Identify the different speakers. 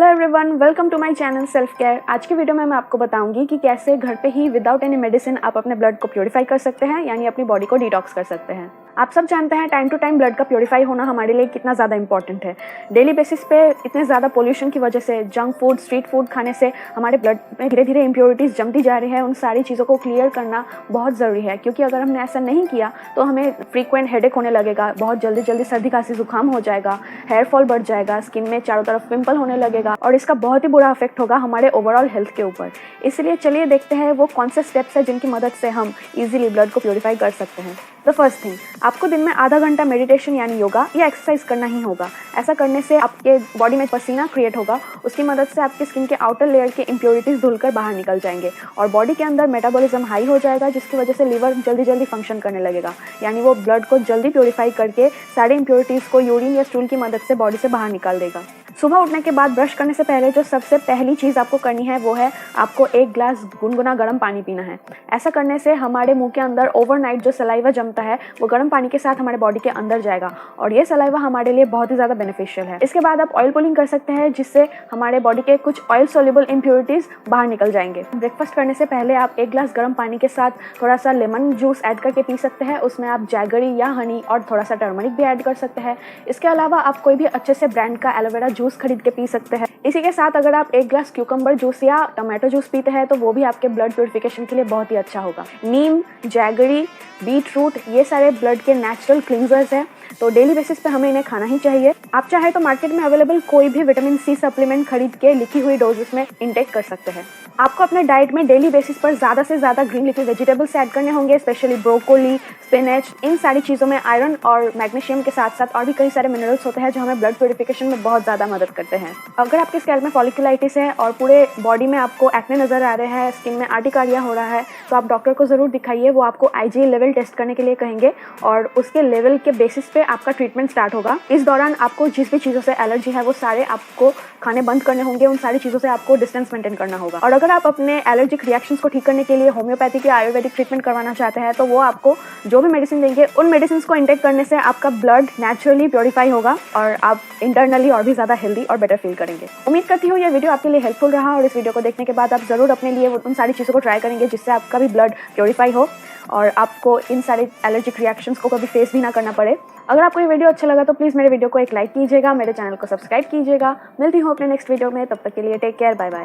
Speaker 1: Hello everyone, welcome to my channel self care. आज की video में मैं आपको बताऊंगी कि कैसे घर पे ही विदाउट एनी मेडिसिन आप अपने ब्लड को प्योरीफाई कर सकते हैं, यानी अपनी बॉडी को डिटॉक्स कर सकते हैं। आप सब जानते हैं टाइम टू टाइम ब्लड का प्योरीफाई होना हमारे लिए कितना ज़्यादा इंपॉर्टेंट है। डेली बेसिस पे इतने ज़्यादा पोल्यूशन की वजह से, जंक फूड, स्ट्रीट फूड खाने से हमारे ब्लड में धीरे धीरे इम्प्योरिटीज़ जमती जा रही है। उन सारी चीज़ों को क्लियर करना बहुत ज़रूरी है, क्योंकि अगर हमने ऐसा नहीं किया तो हमें फ्रीक्वेंट हेडेक होने लगेगा, बहुत जल्दी सर्दी खांसी जुकाम हो जाएगा, हेयर फॉल बढ़ जाएगा, स्किन में चारों तरफ पिंपल होने लगेगा और इसका बहुत ही बुरा इफेक्ट होगा हमारे ओवरऑल हेल्थ के ऊपर। इसलिए चलिए देखते हैं वो कौन से स्टेप्स हैं जिनकी मदद से हम इजीली ब्लड को प्योरीफाई कर सकते हैं। द फर्स्ट थिंग, आपको दिन में आधा घंटा मेडिटेशन यानी योगा या एक्सरसाइज करना ही होगा। ऐसा करने से आपके बॉडी में पसीना क्रिएट होगा, उसकी मदद से आपकी स्किन के आउटर लेयर के इम्प्योरिटीज धुलकर बाहर निकल जाएंगे और बॉडी के अंदर मेटाबॉलिज्म हाई हो जाएगा, जिसकी वजह से लीवर जल्दी फंक्शन करने लगेगा, यानी वो ब्लड को जल्दी प्योरीफाई करके सारे इम्प्योरिटीज को यूरिन या स्टूल की मदद से बॉडी से बाहर निकाल देगा। सुबह उठने के बाद ब्रश करने से पहले जो सबसे पहली चीज़ आपको करनी है वो है आपको एक ग्लास गुनगुना गर्म पानी पीना है। ऐसा करने से हमारे मुंह के अंदर ओवरनाइट जो सलाइवा जमता है वो गर्म पानी के साथ हमारे बॉडी के अंदर जाएगा और ये सलाइवा हमारे लिए बहुत ही ज़्यादा बेनिफिशियल है। इसके बाद आप ऑयल पुलिंग कर सकते हैं, जिससे हमारे बॉडी के कुछ ऑयल सोल्यूबल इम्प्योरिटीज़ बाहर निकल जाएंगे। ब्रेकफास्ट करने से पहले आप एक ग्लास गर्म पानी के साथ थोड़ा सा लेमन जूस ऐड करके पी सकते हैं। उसमें आप जैगरी या हनी और थोड़ा सा टर्मरिक भी ऐड कर सकते हैं। इसके अलावा आप कोई भी अच्छे से ब्रांड का एलोवेरा जूस खरीद के पी सकते हैं। इसी के साथ अगर आप एक ग्लास क्यूकम्बर जूस या टमाटो जूस पीते हैं तो वो भी आपके ब्लड प्योरिफिकेशन के लिए बहुत ही अच्छा होगा। नीम, जैगरी, बीट रूट, ये सारे ब्लड के नेचुरल क्लींजर्स हैं, तो डेली बेसिस पे हमें इन्हें खाना ही चाहिए। आप चाहे तो मार्केट में अवेलेबल कोई भी विटामिन सी सप्लीमेंट खरीद के लिखी हुई डोजेस में इंटेक कर सकते हैं। आपको अपने डाइट में डेली बेसिस पर ज़्यादा से ज़्यादा ग्रीन लीफी वेजिटेबल्स ऐड करने होंगे, स्पेशली ब्रोकोली, स्पिनच। इन सारी चीज़ों में आयरन और मैग्नीशियम के साथ साथ और भी कई सारे मिनरल्स होते हैं जो हमें ब्लड प्योरिफिकेशन में बहुत ज़्यादा मदद करते हैं। अगर आपके स्कैल्प में फॉलिकुलाइटिस है और पूरे बॉडी में आपको एक्ने नज़र आ रहे हैं, स्किन में आर्टिकारिया हो रहा है, तो आप डॉक्टर को ज़रूर दिखाइए। वो आपको IgE लेवल टेस्ट करने के लिए कहेंगे और उसके लेवल के बेसिस पे आपका ट्रीटमेंट स्टार्ट होगा। इस दौरान आपको जिस भी चीज़ों से एलर्जी है वो सारे आपको खाने बंद करने होंगे, उन सारी चीज़ों से आपको डिस्टेंस मेंटेन करना होगा। और अगर आप अपने एलर्जिक रिएक्शंस को ठीक करने के लिए होम्योपैथिक या आयुर्वेदिक ट्रीटमेंट करवाना चाहते हैं तो वो आपको जो भी मेडिसिन देंगे उन मेडिसिन को इंटेक करने से आपका ब्लड नेचुरली प्योरीफाई होगा और आप इंटरनली और भी ज़्यादा हेल्दी और बेटर फील करेंगे। उम्मीद करती हूँ ये वीडियो आपके लिए हेल्पफुल रहा और इस वीडियो को देखने के बाद आप ज़रूर अपने लिए उन सारी चीज़ों को ट्राई करेंगे जिससे आपका भी ब्लड प्योरीफाई हो और आपको इन सारे एलर्जिक रिएक्शंस को कभी फेस भी ना करना पड़े। अगर आपको ये वीडियो अच्छा लगा तो प्लीज़ मेरे वीडियो को एक लाइक कीजिएगा, मेरे चैनल को सब्सक्राइब कीजिएगा। मिलती हूँ अपने नेक्स्ट वीडियो में, तब तक के लिए टेक केयर, बाय बाय।